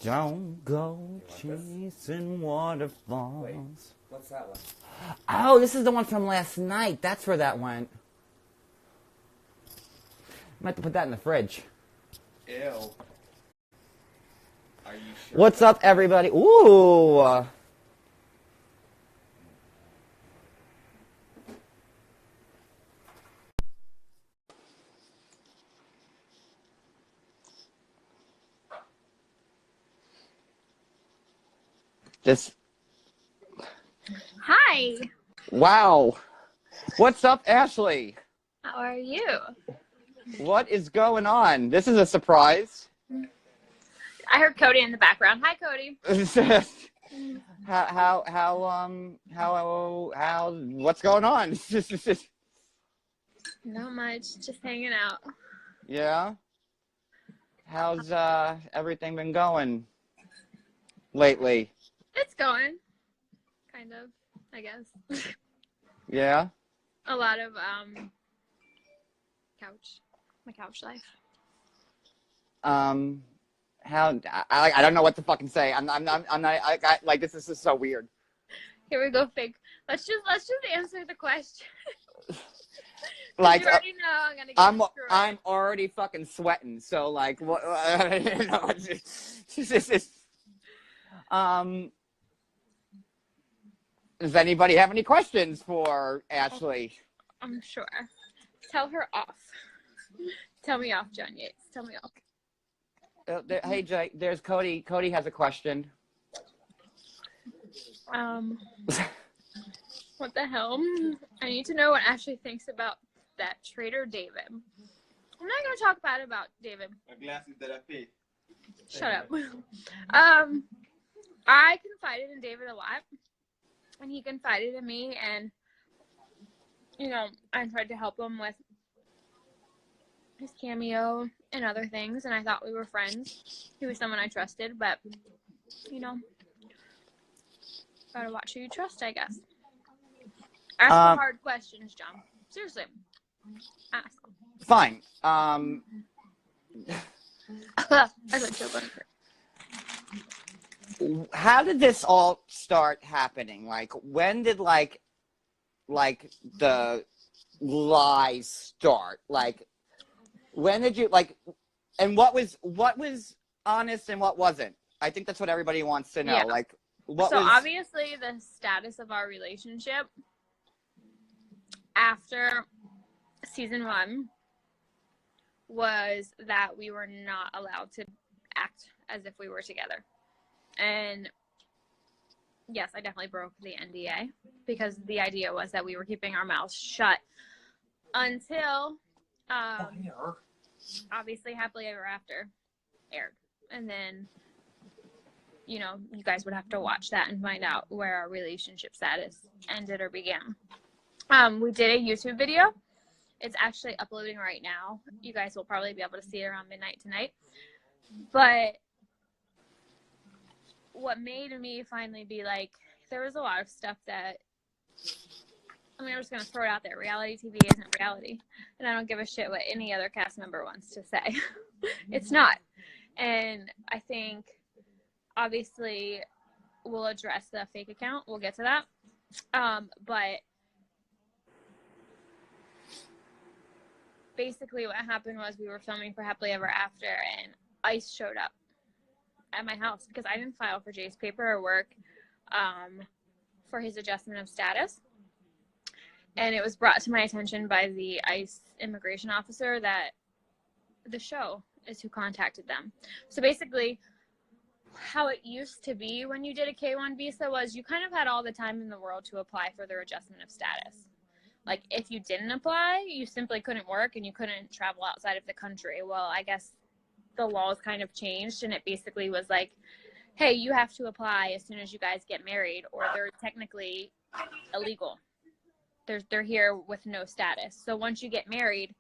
Don't go chasing waterfalls. Wait, what's that one? Oh, this is the one from last night. That's where that went. Might have to put that in the fridge. Ew. Are you sure? What's up, everybody? Ooh. This. Hi. Wow. What's up, Ashley? How are you? What is going on? This is a surprise. I heard Cody in the background. Hi, Cody. What's going on? Not much. Just hanging out. Yeah? How's everything been going lately? It's going. Kind of, I guess. Yeah? A lot of my couch life. How I don't know what to fucking say. I'm not like this is just so weird. Here we go, Fig. Let's just answer the question. Like you already know I'm gonna get through it. I'm already fucking sweating. So like what you know, does anybody have any questions for Ashley? I'm sure. Tell her off. Tell me off, John Yates. Tell me off. Hey Jay, there's Cody. Cody has a question. What the hell? I need to know what Ashley thinks about that traitor David. I'm not gonna talk bad about David. Shut up. I confided in David a lot, and he confided in me, and you know, I tried to help him with his cameo and other things, and I thought we were friends. He was someone I trusted, but you know, gotta watch who you trust, I guess. Ask the hard questions, John. Seriously, ask. Fine. I got chill button. How did this all start happening? Like, when did like the lies start? Like, when did you like? And what was honest and what wasn't? I think that's what everybody wants to know. Yeah. Like, what so was obviously the status of our relationship after season 1 was that we were not allowed to act as if we were together. And yes, I definitely broke the NDA because the idea was that we were keeping our mouths shut until obviously Happily Ever After aired. And then, you know, you guys would have to watch that and find out where our relationship status ended or began. We did a YouTube video. It's actually uploading right now. You guys will probably be able to see it around midnight tonight. But what made me finally be like, there was a lot of stuff that, I mean, I'm just going to throw it out there. Reality TV isn't reality. And I don't give a shit what any other cast member wants to say. It's not. And I think, obviously, we'll address the fake account. We'll get to that. But basically what happened was we were filming for Happily Ever After, and ICE showed up at my house because I didn't file for Jay's paperwork for his adjustment of status. And it was brought to my attention by the ICE immigration officer that the show is who contacted them. So basically, how it used to be when you did a K-1 visa was you kind of had all the time in the world to apply for their adjustment of status. Like, if you didn't apply, you simply couldn't work and you couldn't travel outside of the country. Well, I guess the laws kind of changed, and it basically was like, hey, you have to apply as soon as you guys get married, or they're technically illegal. They're here with no status. So once you get married,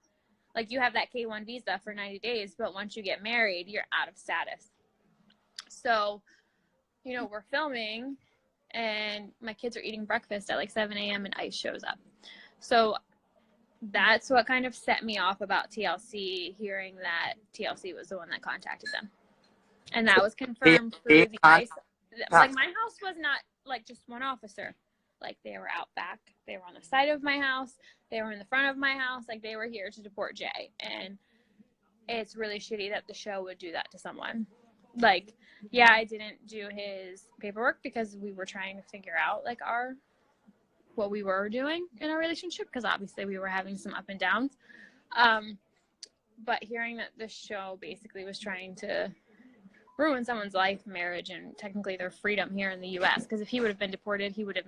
like, you have that K-1 visa for 90 days, but once you get married, you're out of status. So, you know, we're filming, and my kids are eating breakfast at like 7 a.m. and ICE shows up. So that's what kind of set me off about TLC, hearing that TLC was the one that contacted them. And that was confirmed through the ICE. Like, my house was not like just one officer. Like, they were out back. They were on the side of my house. They were in the front of my house. Like, they were here to deport Jay. And it's really shitty that the show would do that to someone. Like, yeah, I didn't do his paperwork because we were trying to figure out, like, what we were doing in our relationship, because obviously we were having some up and downs. But hearing that the show basically was trying to ruin someone's life, marriage, and technically their freedom here in the U.S., because if he would have been deported, he would have,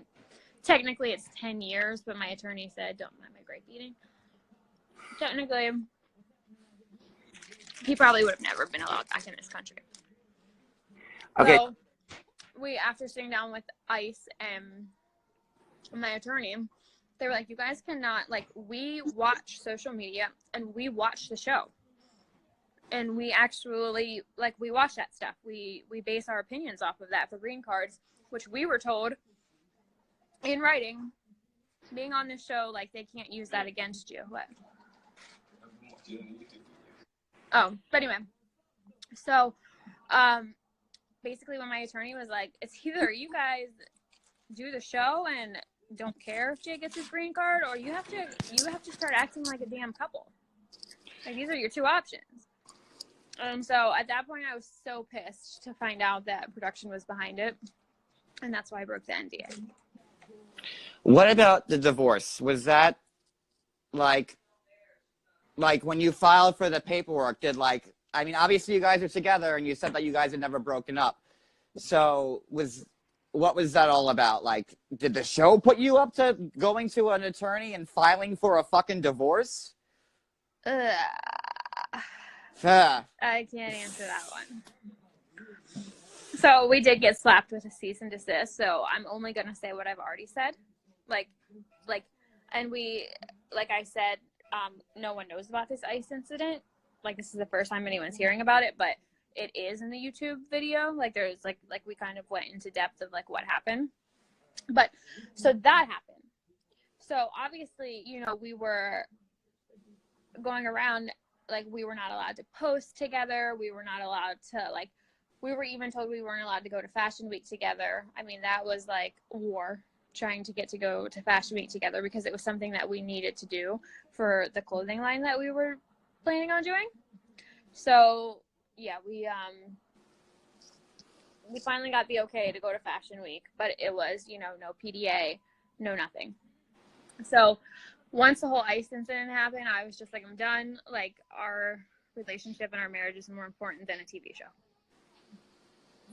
technically it's 10 years, but my attorney said, don't mind my grape eating. Technically, he probably would have never been allowed back in this country. Okay. So we, after sitting down with ICE and my attorney, they were like, you guys cannot, like, we watch social media and we watch the show. And we actually, like, we watch that stuff. We base our opinions off of that for green cards, which we were told in writing, being on this show, like, they can't use that against you. What? Oh, but anyway. So, basically when my attorney was like, it's either you guys do the show and don't care if Jay gets his green card, or you have to start acting like a damn couple. Like, these are your two options. So at that point I was so pissed to find out that production was behind it, and that's why I broke the NDA. What about the divorce? Was that like when you filed for the paperwork, I mean, obviously you guys are together and you said that you guys had never broken up. So what was that all about? Like, did the show put you up to going to an attorney and filing for a fucking divorce? I can't answer that one. So we did get slapped with a cease and desist, so I'm only going to say what I've already said. And we, like I said, no one knows about this ICE incident. Like, this is the first time anyone's hearing about it, but it is in the YouTube video. Like, there's like we kind of went into depth of like what happened. But so that happened. So obviously, you know, we were going around, like, we were not allowed to post together. We were not allowed to, like, we were even told we weren't allowed to go to Fashion Week together. I mean, that was like war, trying to get to go to Fashion Week together, because it was something that we needed to do for the clothing line that we were planning on doing. So yeah, we finally got the okay to go to Fashion Week, but it was, you know, no PDA, no nothing. So once the whole ICE incident happened, I was just like, I'm done. Like, our relationship and our marriage is more important than a TV show.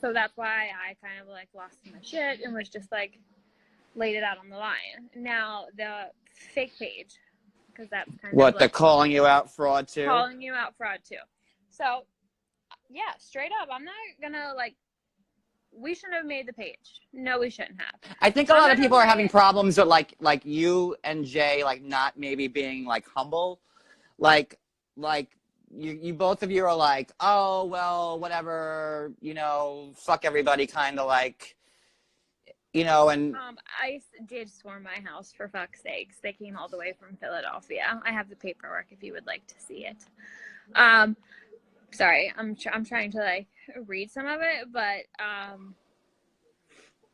So that's why I kind of like lost my shit and was just like laid it out on the line. Now the fake page, because that's kind of what, like, the calling you out fraud too? calling you out fraud too. So yeah, straight up, I'm not gonna, like, we shouldn't have made the page. No, we shouldn't have. I think a lot of people are having problems with like you and Jay, like, not maybe being like humble. Like you both of you are like, oh, well, whatever, you know, fuck everybody, kind of like, you know. And ICE did swarm my house, for fuck's sakes. They came all the way from Philadelphia. I have the paperwork if you would like to see it. Sorry, I'm trying to like read some of it, but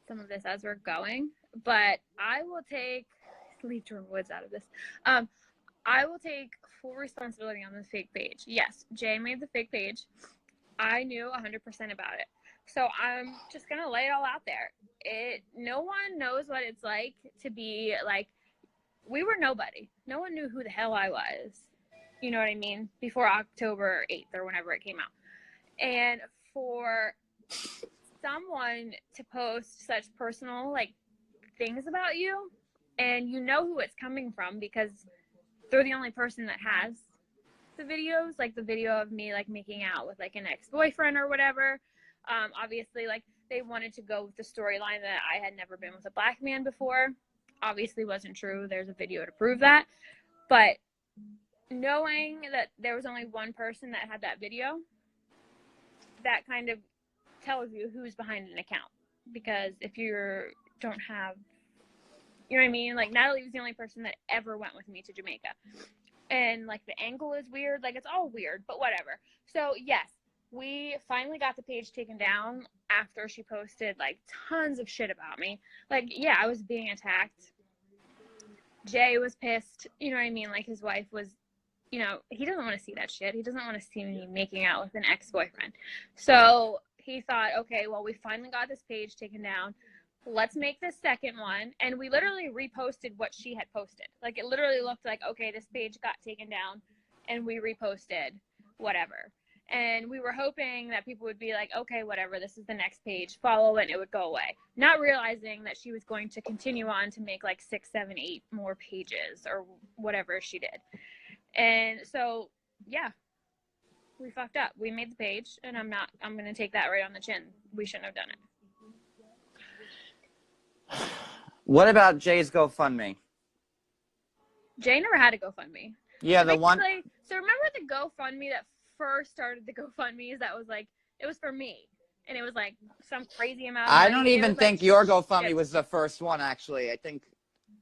some of this as we're going. But I will leave Jordan Woods out of this. I will take full responsibility on this fake page. Yes, Jay made the fake page. I knew 100% about it. So I'm just going to lay it all out there. No one knows what it's like to be like, we were nobody. No one knew who the hell I was. You know what I mean? Before October 8th or whenever it came out. And for someone to post such personal, like, things about you, and you know who it's coming from because they're the only person that has the videos, like the video of me like making out with like an ex-boyfriend or whatever. Obviously, like, they wanted to go with the storyline that I had never been with a black man before. Obviously wasn't true. There's a video to prove that. But knowing that there was only one person that had that video, that kind of tells you who's behind an account. Because if you don't have, you know what I mean? Like, Natalie was the only person that ever went with me to Jamaica. And, like, the angle is weird. Like, it's all weird, but whatever. So, yes, we finally got the page taken down after she posted like tons of shit about me. Like, yeah, I was being attacked. Jay was pissed. You know what I mean? Like, his wife was, you know, he doesn't want to see that shit. He doesn't want to see me making out with an ex-boyfriend. So he thought, okay, well, we finally got this page taken down. Let's make this second one. And we literally reposted what she had posted. Like, it literally looked like, okay, this page got taken down and we reposted whatever. And we were hoping that people would be like, okay, whatever, this is the next page, follow it, and it would go away. Not realizing that she was going to continue on to make like 6, 7, 8 more pages or whatever she did. And so, yeah, we fucked up. We made the page, and I'm going to take that right on the chin. We shouldn't have done it. What about Jay's GoFundMe? Jay never had a GoFundMe. Yeah, So the one. So remember the GoFundMe that first started the GoFundMes? That was like, it was for me. And it was like some crazy amount of I money. don't It even was, think like, your GoFundMe shit. was the first one, actually. I think,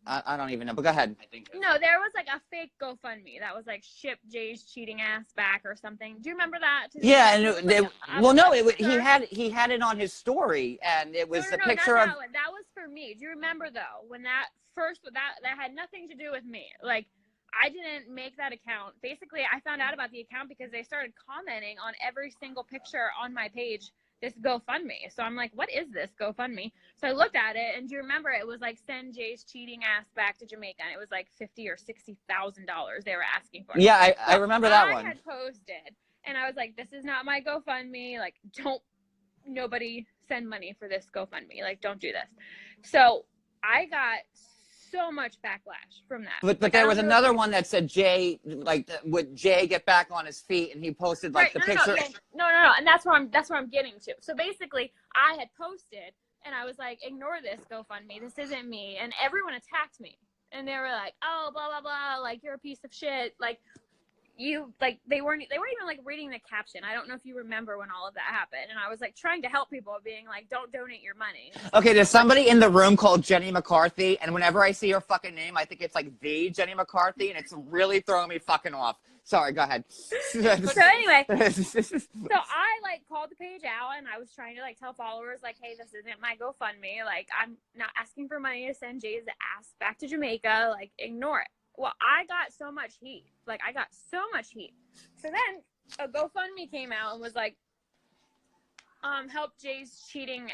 I don't even know, but go ahead. I think. No, there was like a fake GoFundMe that was like ship Jay's cheating ass back or something. Do you remember that? Yeah, and He he had it on his story, and it was no, the not picture that of. one. That was for me. Do you remember though when that first that had nothing to do with me? Like, I didn't make that account. Basically, I found out about the account because they started commenting on every single picture on my page, this GoFundMe. So I'm like, what is this GoFundMe? So I looked at it, and do you remember it was like send Jay's cheating ass back to Jamaica, and it was like $50,000 or $60,000 they were asking for. Yeah, I remember that one. I had posted, and I was like, this is not my GoFundMe. Like, nobody send money for this GoFundMe. Like, don't do this. So I got so much backlash from that. But Like, there was another one that said Jay, like, would Jay get back on his feet, and he posted like the picture. No, and that's where I'm getting to. So basically, I had posted, and I was like, ignore this GoFundMe. This isn't me. And everyone attacked me, and they were like, oh, blah blah blah, like, you're a piece of shit, like, you, like, they weren't even like reading the caption. I don't know if you remember when all of that happened. And I was like trying to help people, being like, don't donate your money. Okay, there's somebody in the room called Jenny McCarthy, and whenever I see her fucking name, I think it's like the Jenny McCarthy, and it's really throwing me fucking off. Sorry, go ahead. So anyway, so I like called the page out, and I was trying to like tell followers like, hey, this isn't my GoFundMe. Like, I'm not asking for money to send Jay's ass back to Jamaica. Like, ignore it. Well, I got so much heat. Like, I got so much heat. So then a GoFundMe came out and was like, help Jay's cheating.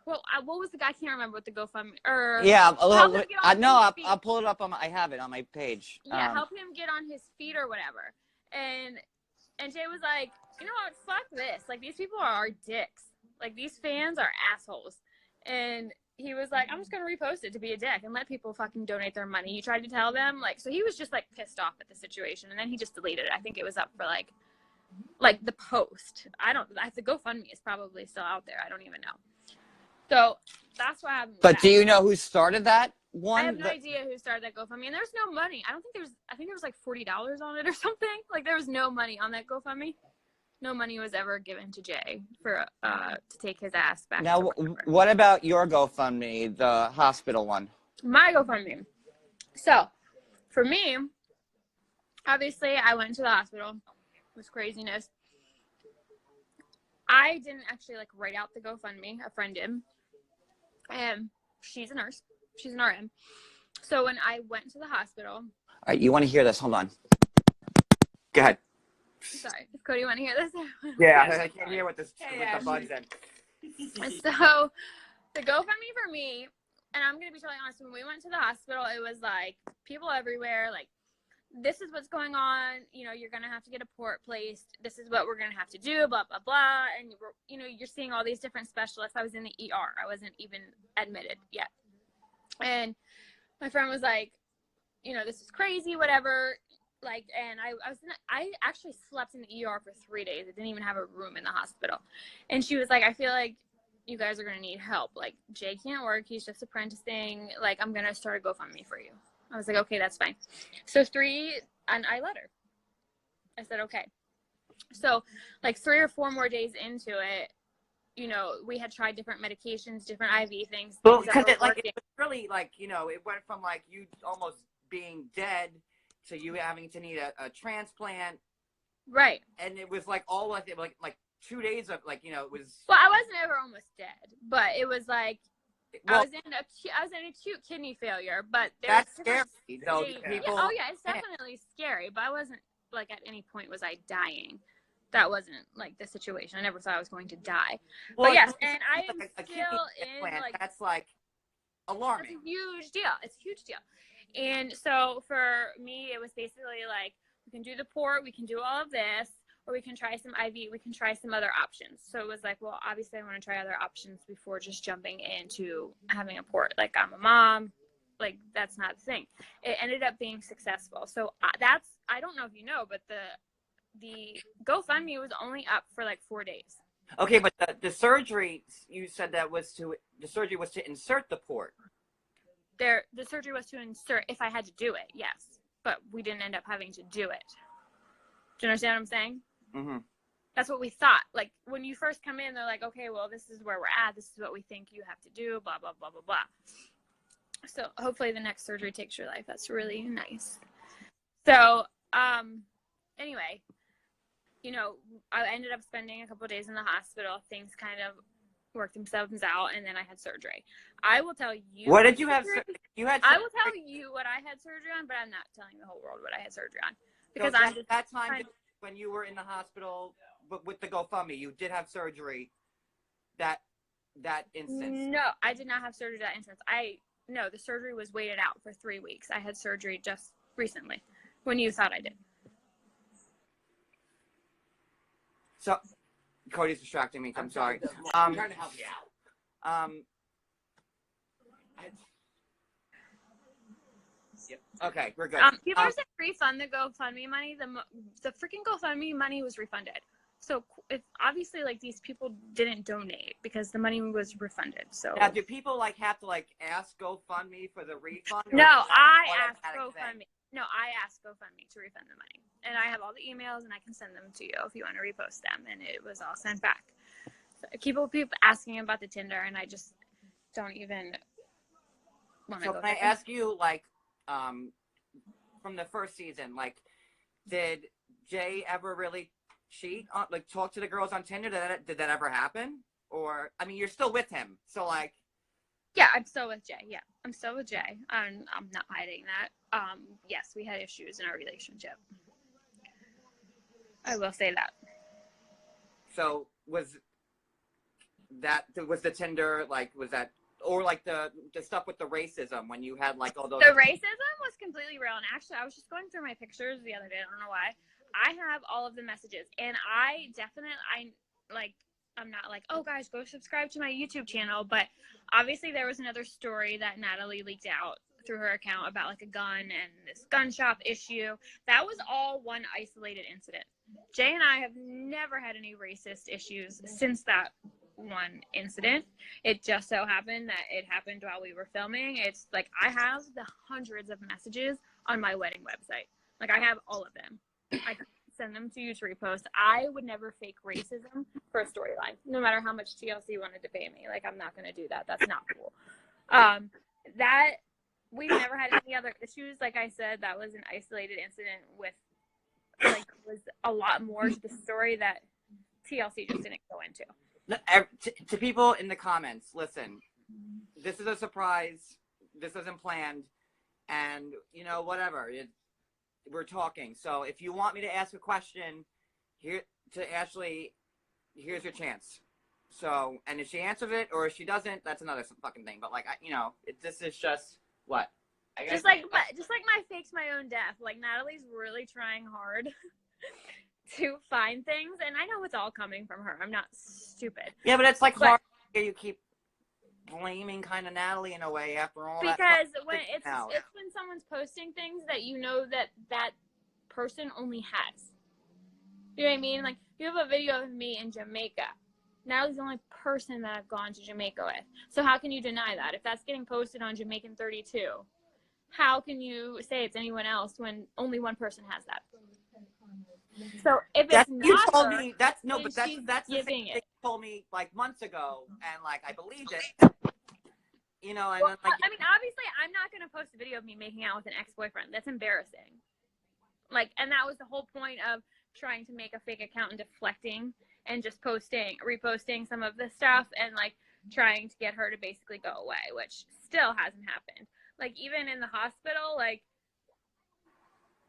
What was the guy? I can't remember what the GoFundMe or yeah, a little. I'll pull it up I have it on my page. Yeah, help him get on his feet or whatever. And Jay was like, you know what? Fuck this. Like, these people are dicks. Like, these fans are assholes. And he was like, I'm just going to repost it to be a dick and let people fucking donate their money. He tried to tell them, like, so he was just, like, pissed off at the situation. And then he just deleted it. I think it was up for, like the post. The GoFundMe is probably still out there. I don't even know. So that's what happened. But do you know who started that one? I have no idea who started that GoFundMe. And there's no money. I think there was, like, $40 on it or something. Like, there was no money on that GoFundMe. No money was ever given to Jay for to take his ass back. Now, what about your GoFundMe, the hospital one? My GoFundMe. So, for me, obviously, I went to the hospital. It was craziness. I didn't actually like write out the GoFundMe. A friend did, and she's a nurse. She's an RN. So when I went to the hospital. All right, you want to hear this? Hold on. Go ahead. Sorry, if Cody want to hear this. Yeah, I can't hear what the buds in. So the GoFundMe for me, and I'm gonna be totally honest, when we went to the hospital, it was like people everywhere, like, this is what's going on, you know, you're gonna have to get a port placed, this is what we're gonna have to do, blah blah blah. And you're seeing all these different specialists. I was in the ER, I wasn't even admitted yet. And my friend was like, this is crazy, whatever. Like, and I actually slept in the ER for 3 days. I didn't even have a room in the hospital. And she was like, I feel like you guys are going to need help. Like, Jay can't work. He's just apprenticing. Like, I'm going to start a GoFundMe for you. I was like, okay, that's fine. So and I let her. I said, okay. So like 3 or 4 more days into it, we had tried different medications, different IV things. Well, because it was really like, it went from like you almost being dead to you having to need a transplant. Right. And it was like all like 2 days of like, it was. Well, I wasn't ever almost dead, but it was like Well, I was in acute kidney failure. But that's scary. Though yeah, people. oh yeah, it's definitely scary. But I wasn't like at any point was I dying. That wasn't like the situation. I never thought I was going to die. Well, but yes, and I am a kidney still in transplant, like that's like alarming. It's a huge deal. It's a huge deal. And so for me, it was basically like, we can do the port, we can do all of this, or we can try some IV, we can try some other options. So it was like, well, obviously I want to try other options before just jumping into having a port. Like, I'm a mom, like, that's not the thing. It ended up being successful. So I don't know if you know, but the GoFundMe was only up for like 4 days. Okay, but the surgery, you said the surgery was to insert the port. The surgery was to insert if I had to do it, yes. But we didn't end up having to do it. Do you understand what I'm saying? Mm-hmm. That's what we thought. Like, when you first come in, they're like, okay, well, this is where we're at. This is what we think you have to do, blah, blah, blah, blah, blah. So hopefully the next surgery takes your life. That's really nice. So, anyway, I ended up spending a couple of days in the hospital. Things kind of worked themselves out, and then I had surgery. I will tell you. What did you have? I will tell you what I had surgery on, but I'm not telling the whole world what I had surgery on because so that time when you were in the hospital with the GoFundMe, you did have surgery. That instance. No, I did not have surgery that instance. No, the surgery was waited out for 3 weeks. I had surgery just recently, when you thought I did. So, Cody's distracting me. I'm sorry. I'm trying to help you out. Yep. Okay, we're good. People are saying refund the GoFundMe money. The freaking GoFundMe money was refunded. So if obviously like these people didn't donate because the money was refunded. So now, do people like have to like ask GoFundMe for the refund? No, I asked GoFundMe. No, I asked GoFundMe to refund the money, and I have all the emails, and I can send them to you if you want to repost them. And it was all sent back. So people asking about the Tinder, and I just don't even want to go. So can I ask you, like, from the first season, like, did Jay ever really cheat on, like, talk to the girls on Tinder? Did that ever happen? Or, I mean, you're still with him, so like. Yeah, I'm still with Jay. Yeah, I'm still with Jay. I'm not hiding that. Yes, we had issues in our relationship. I will say that. So was the Tinder, like, was that, or like the stuff with the racism when you had like all those. The racism was completely real, and actually, I was just going through my pictures the other day. I don't know why. I have all of the messages, and I'm not like, oh guys, go subscribe to my YouTube channel, but obviously there was another story that Natalie leaked out through her account about like a gun and this gun shop issue. That was all one isolated incident. Jay and I have never had any racist issues since that one incident. It just so happened that it happened while we were filming. It's like I have the hundreds of messages on my wedding website. Like I have all of them. I can send them to you to repost. I would never fake racism for a storyline, no matter how much TLC wanted to pay me. Like I'm not going to do that. That's not cool. That we've never had any other issues. Like I said, that was an isolated incident with like was a lot more to the story that TLC just didn't go into. To people in the comments, listen, this is a surprise. This isn't planned. And, whatever. We're talking. So if you want me to ask a question here to Ashley, here's your chance. So, and if she answers it or if she doesn't, that's another fucking thing. But like, this is just what? Just like my fakes my own death. Like Natalie's really trying hard to find things, and I know it's all coming from her. I'm not stupid. Yeah, but it's like hard. You keep blaming kind of Natalie in a way after all because that. Because when it's when someone's posting things that you know that person only has. You know what I mean? Like you have a video of me in Jamaica. Natalie's the only person that I've gone to Jamaica with. So how can you deny that? If that's getting posted on Jamaican 32, how can you say it's anyone else when only one person has that? So if it's not you told her, me that's the thing you told me like months ago, and like I believed it. And then like I mean, obviously, I'm not gonna post a video of me making out with an ex-boyfriend. That's embarrassing. Like, and that was the whole point of trying to make a fake account and deflecting and just reposting some of the stuff and like trying to get her to basically go away, which still hasn't happened. Like even in the hospital, like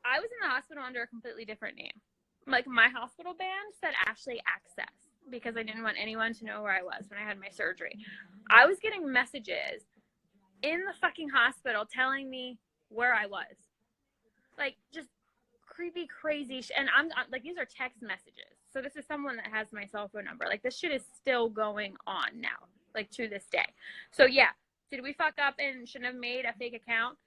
I was in the hospital under a completely different name. Like my hospital band said Ashley Access because I didn't want anyone to know where I was when I had my surgery. I was getting messages in the fucking hospital telling me where I was. Like just creepy, crazy and I'm like, these are text messages. So this is someone that has my cell phone number. Like this shit is still going on now, like to this day. So yeah, did we fuck up and shouldn't have made a fake account?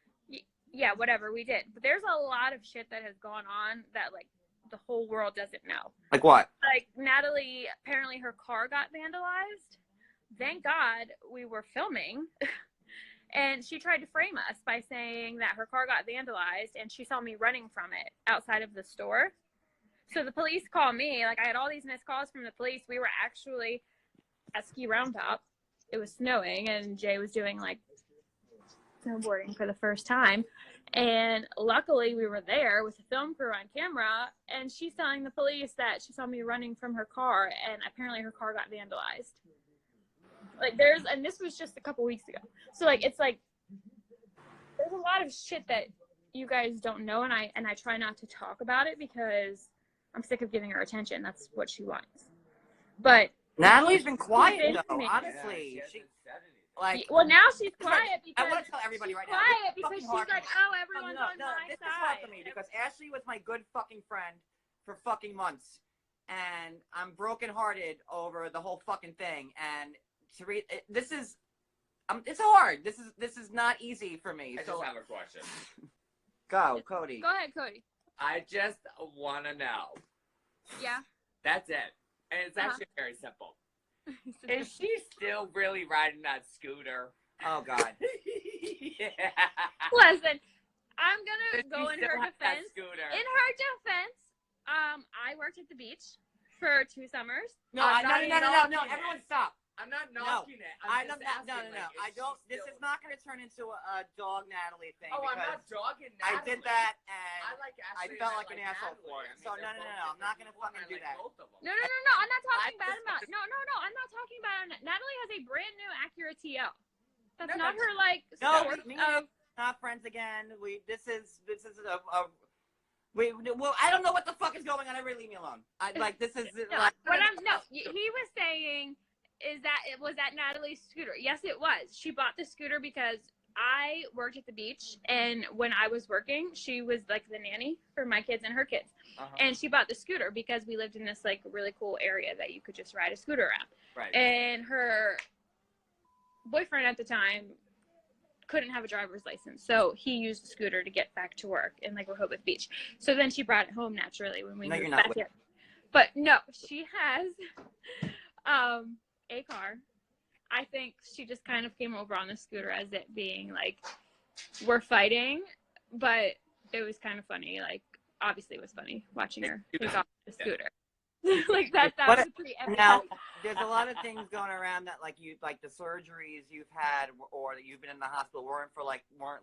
Yeah, whatever, we did. But there's a lot of shit that has gone on that like the whole world doesn't know. Like what? Like Natalie, apparently her car got vandalized. Thank God we were filming. And she tried to frame us by saying that her car got vandalized and she saw me running from it outside of the store. So the police called me. Like I had all these missed calls from the police. We were actually at ski roundup. It was snowing and Jay was doing like snowboarding for the first time. And luckily we were there with the film crew on camera and she's telling the police that she saw me running from her car and apparently her car got vandalized. Like and this was just a couple weeks ago. So like, it's like, there's a lot of shit that you guys don't know. And I try not to talk about it because I'm sick of giving her attention. That's what she wants. But Natalie's been quiet though, honestly. Yeah, She, like, well, now she's quiet because I want to tell everybody right now. quiet because she's like, oh, everyone's on my this side. is hard for me because Ashley was my good fucking friend for fucking months. And I'm brokenhearted over the whole fucking thing. And to read this is it's hard. This is not easy for me. I just have a question. Go, Cody. Go ahead, Cody. I just want to know. Yeah. That's it. And it's actually very simple. Is she still really riding that scooter? Oh God. Yeah. Listen, I'm gonna Does go she in still her have that defense. scooter? In her defense, I worked at the beach for 2 summers. No, no. Everyone stop. I'm not knocking it. I I'm don't. just No. asking, like, I is don't. she This still- is not going to turn into a dog Natalie thing. Oh, I'm because not dogging I Natalie. did that, and I like I Ashley felt and like an like asshole Natalie. for it. I mean, So they're no. both I'm not going to different fucking people, do and I that. like both of them. No. I'm not talking I bad just about. wanted- No. I'm not talking about. Natalie has a brand new Acura TL. That's No, not that's- her like. No, source me of. not friends again. This is well, I don't know what the fuck is going on. Everybody leave me alone. This is No, like, he was saying is that it was that Natalie's scooter. Yes, it was. She bought the scooter because I worked at the beach, and when I was working, she was like the nanny for my kids and her kids. And she bought the scooter because we lived in this like really cool area that you could just ride a scooter around. Right. And her boyfriend at the time couldn't have a driver's license, so he used the scooter to get back to work in like Rehoboth Beach. So then she brought it home naturally when we moved back here. But no, she has a car. I think she just kind of came over on the scooter as it being like we're fighting, but it was kind of funny. Like obviously it was funny watching her take off the scooter. Like that was pretty epic. Now, there's a lot of things going around that like the surgeries you've had or that you've been in the hospital weren't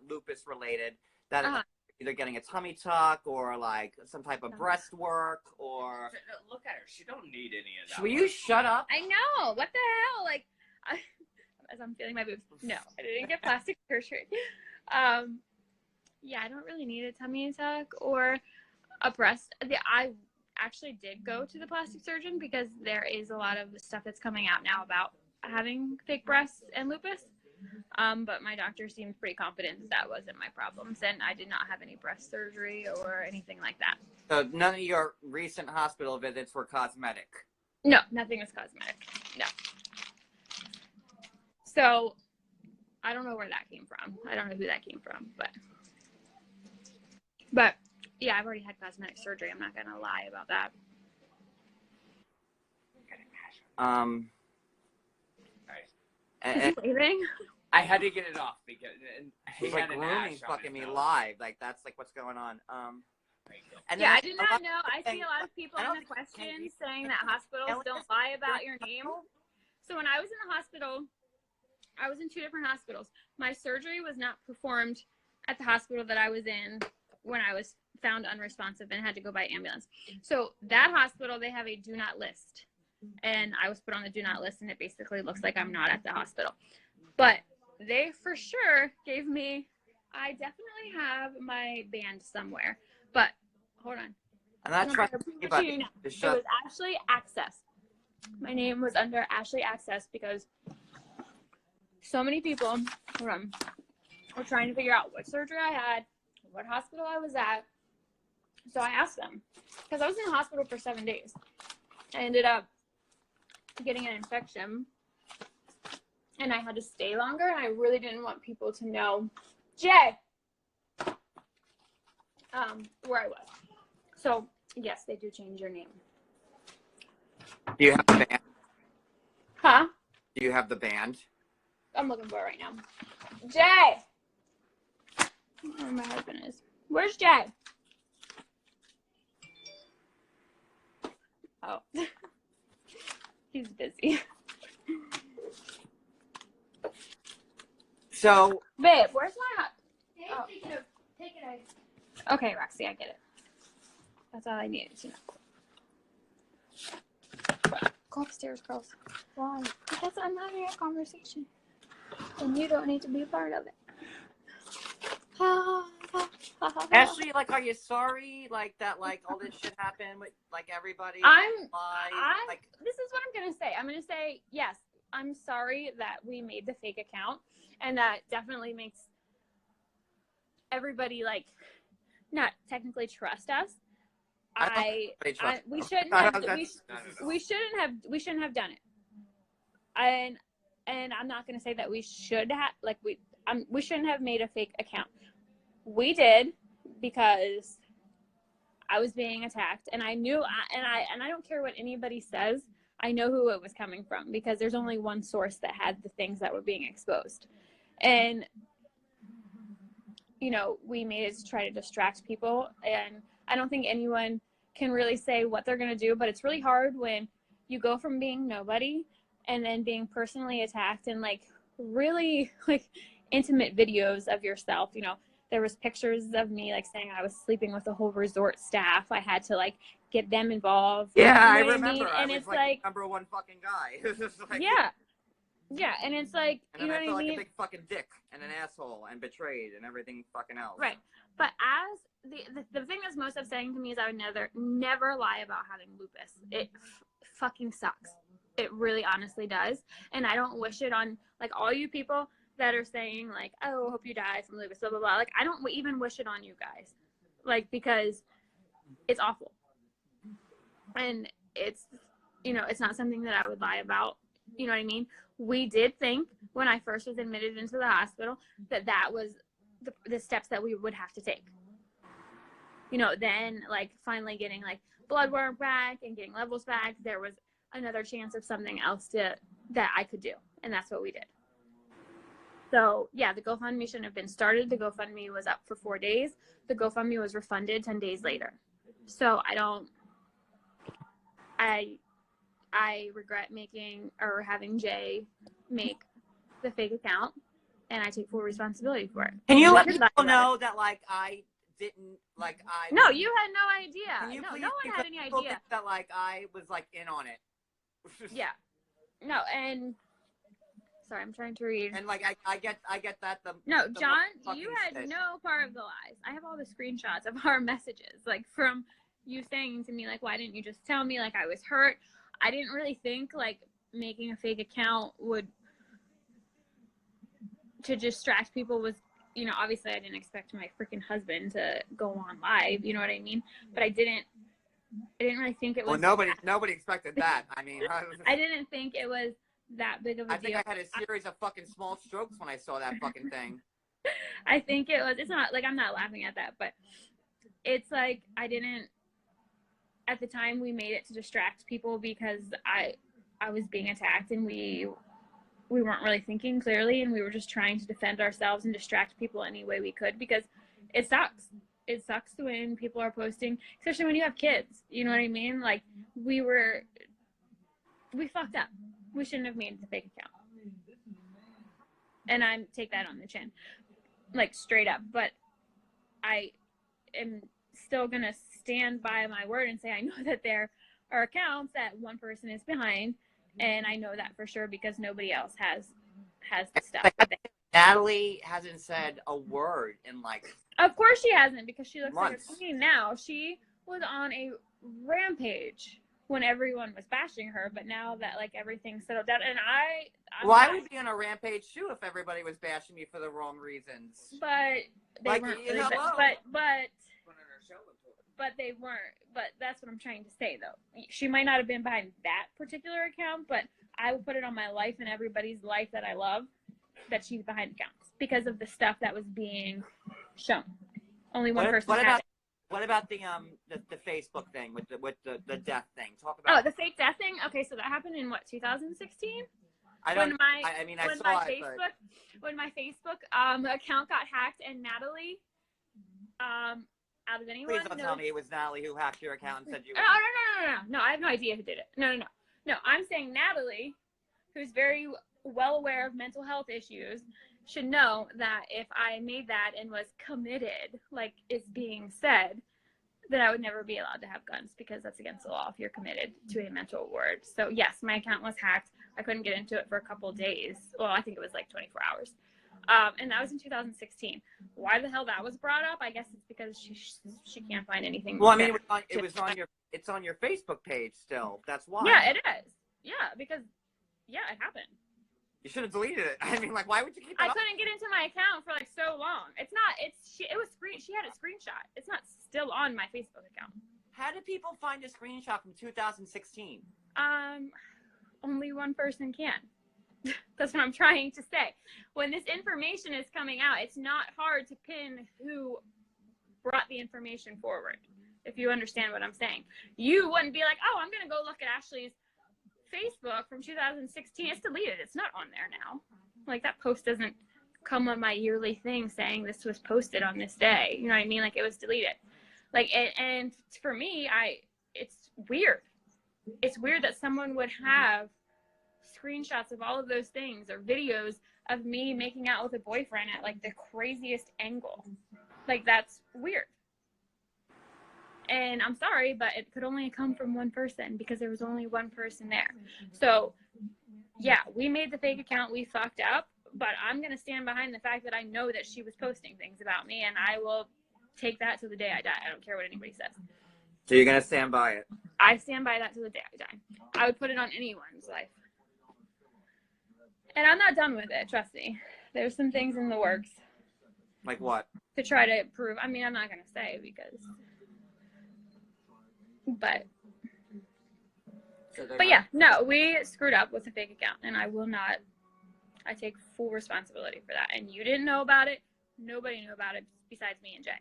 lupus related. That either getting a tummy tuck or like some type of breast work or. Look at her. She don't need any of that. Will you shut up? I know. What the hell? Like, as I'm feeling my boobs. No, I didn't get plastic surgery. Yeah, I don't really need a tummy tuck or a breast. I actually did go to the plastic surgeon because there is a lot of stuff that's coming out now about having fake breasts and lupus. But my doctor seemed pretty confident that wasn't my problems, and I did not have any breast surgery or anything like that. So none of your recent hospital visits were cosmetic? No, nothing was cosmetic. No. So I don't know where that came from. I don't know who that came from, but yeah, I've already had cosmetic surgery. I'm not gonna lie about that. Is he waving? I had to get it off because He's like grooming fucking me live. Like that's like what's going on. And yeah, I did not know. I see a lot of people in the questions saying that hospitals don't lie about your name. So when I was in the hospital, I was in 2 different hospitals. My surgery was not performed at the hospital that I was in when I was found unresponsive and had to go by ambulance. So that hospital, they have a do not list. and I was put on the do not list, and it basically looks like I'm not at the hospital. But they for sure gave me, I definitely have my band somewhere, but hold on. I'm not trusting anybody. It was Ashley Access. My name was under Ashley Access because so many people were trying to figure out what surgery I had, what hospital I was at. So I asked them, because I was in the hospital for 7 days. I ended up getting an infection, and I had to stay longer, and I really didn't want people to know, Jay, where I was. So, yes, they do change your name. Do you have the band? Huh? Do you have the band? I'm looking for it right now. Jay! I don't know where my husband is. Where's Jay? Oh. He's busy. So, babe, where's my oh. Take it out. Okay, Roxy, I get it. That's all I needed to know. Go upstairs, girls. Why? Because I'm having a conversation. And you don't need to be a part of it. Ashley, like, are you sorry, like, that, like, all this shit happened with, like, everybody? This is what I'm going to say. I'm going to say, yes, I'm sorry that we made the fake account. And that definitely makes everybody, like, not technically trust us. We shouldn't have done it. And I'm not going to say that we should have, like, we shouldn't have made a fake account. We did, because I was being attacked, and I knew, and I don't care what anybody says, I know who it was coming from, because there's only one source that had the things that were being exposed. And, you know, we made it to try to distract people, and I don't think anyone can really say what they're going to do, but it's really hard when you go from being nobody and then being personally attacked, and, like, really, like, intimate videos of yourself. You know, there was pictures of me, like, saying I was sleeping with the whole resort staff. I had to, like, get them involved. Yeah, you know I remember. I mean? And I was, it's like, number one fucking guy. It was just like, yeah, and it's like, and you know then I felt what I mean? like a big fucking dick and an asshole and betrayed and everything fucking else. Right. But as the thing that's most upsetting to me is I would never lie about having lupus. It fucking sucks. It really honestly does. And I don't wish it on, like, all you people that are saying, like, oh, hope you die from lupus, blah, blah, blah. Like, I don't even wish it on you guys. Like, because it's awful. And it's, you know, it's not something that I would lie about. You know what I mean? We did think, when I first was admitted into the hospital, that was the steps that we would have to take. You know, then, like, finally getting, like, blood work back and getting levels back, there was another chance of something else that I could do. And that's what we did. So, yeah, the GoFundMe shouldn't have been started. The GoFundMe was up for 4 days. The GoFundMe was refunded 10 days later. So I regret making or having Jay make the fake account, and I take full responsibility for it. Can you let people know that, like, I didn't, like, I... No, you had no idea. Can you please, no one had any idea. That, like, I was, like, in on it. Yeah. No, and... Sorry, I'm trying to read. And, like, I get that. John, you had no part of the lies. I have all the screenshots of our messages, like, from you saying to me, like, why didn't you just tell me, like, I was hurt? I didn't really think, like, making a fake account to distract people was, you know, obviously I didn't expect my freaking husband to go on live, you know what I mean? But I didn't really think it was... Well, nobody expected that. I mean... I didn't think it was that big of a deal. I think I had a series of fucking small strokes when I saw that fucking thing. I think it was... It's not, like, I'm not laughing at that, but it's like I didn't... At the time, we made it to distract people because I was being attacked, and we weren't really thinking clearly, and we were just trying to defend ourselves and distract people any way we could, because it sucks. It sucks when people are posting, especially when you have kids. You know what I mean? Like, we fucked up. We shouldn't have made the fake account. And I take that on the chin, like, straight up. But I am still going to stand by my word and say I know that there are accounts that one person is behind, and I know that for sure because nobody else has the stuff. Natalie hasn't said a word in like. Of course she hasn't, because she looks months. like a queen now. She was on a rampage when everyone was bashing her, but now that like everything's settled down, and I would be on a rampage too if everybody was bashing me for the wrong reasons. But they like, weren't. You Really, know, but they weren't. But that's what I'm trying to say, though. She might not have been behind that particular account, but I will put it on my life and everybody's life that I love that she's behind accounts because of the stuff that was being shown. Only one person had it. What about the Facebook thing with the death thing? Talk about. Oh, the fake death thing. Okay, so that happened in what, 2016? I saw it. When my Facebook account got hacked, and Natalie, out of anyone, please don't tell me it was Natalie who hacked your account and said you. No, I have no idea who did it. No. I'm saying Natalie, who's very well aware of mental health issues, should know that if I made that and was committed, like is being said, then I would never be allowed to have guns because that's against the law if you're committed to a mental ward. So yes, my account was hacked. I couldn't get into it for a couple of days. Well, I think it was like 24 hours. And that was in 2016. Why the hell that was brought up? I guess it's because she can't find anything. Well, I mean, it's on your Facebook page still. That's why. Yeah, it is. Yeah, because it happened. You should have deleted it. I mean, like, why would you keep it I up? couldn't get into my account for like so long. She had a screenshot. It's not still on my Facebook account. How did people find a screenshot from 2016? Only one person can. That's what I'm trying to say. When this information is coming out, it's not hard to pin who brought the information forward, if you understand what I'm saying. You wouldn't be like, oh, I'm going to go look at Ashley's Facebook from 2016. It's deleted. It's not on there now. Like, that post doesn't come on my yearly thing saying this was posted on this day. You know what I mean? Like, it was deleted. Like, and for me, it's weird. It's weird that someone would have screenshots of all of those things or videos of me making out with a boyfriend at like the craziest angle. Like, that's weird. And I'm sorry, but it could only come from one person because there was only one person there. So yeah, we made the fake account, we fucked up, but I'm going to stand behind the fact that I know that she was posting things about me, and I will take that to the day I die. I don't care what anybody says. So you're going to stand by it? I stand by that to the day I die. I would put it on anyone's life. And I'm not done with it, trust me. There's some things in the works. Like what? To try to prove. I mean, I'm not going to say because... But yeah, no, we screwed up with the fake account, and I take full responsibility for that. And you didn't know about it. Nobody knew about it besides me and Jay.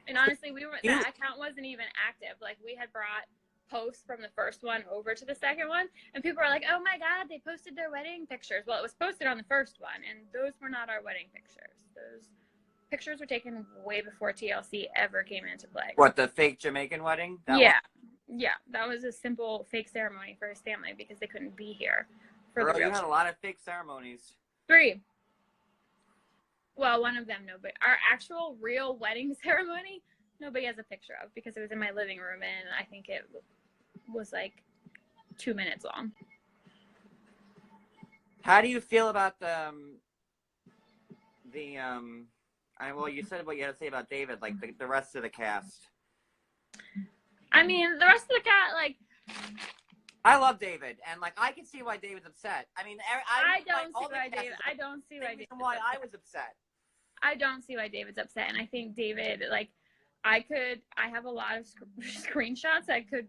And honestly, that account wasn't even active. Like, we had brought posts from the first one over to the second one, and people were like, oh my God, they posted their wedding pictures. Well, it was posted on the first one, and those were not our wedding pictures. Those pictures were taken way before TLC ever came into play. What, the fake Jamaican wedding? Yeah, that was a simple fake ceremony for his family because they couldn't be here for Girl, the real. You had a lot of fake ceremonies. 3. Well, one of them, nobody. Our actual real wedding ceremony, nobody has a picture of because it was in my living room, and I think it was like 2 minutes long. How do you feel about well, you said what you had to say about David, like the rest of the cast. I mean, the rest of the cast, like... I love David, and like I can see why David's upset. I mean, I don't see why I was upset. I don't see why David's upset, and I think David, like, I have a lot of screenshots. I could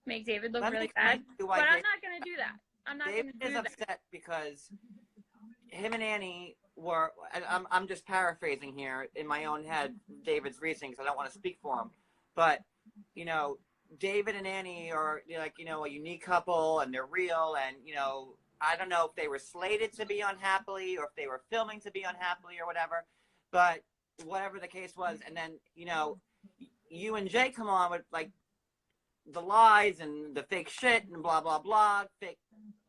make David look really bad, but I'm not going to do that. I'm not going to do that. David is upset because him and Annie were, I'm just paraphrasing here in my own head, David's reasoning, because I don't want to speak for him, but, you know, David and Annie are, like, you know, a unique couple, and they're real, and, you know, I don't know if they were slated to be unhappily or if they were filming to be unhappily or whatever, but whatever the case was, and then, you know, you and Jay come on with, like, the lies and the fake shit and blah, blah, blah, fake,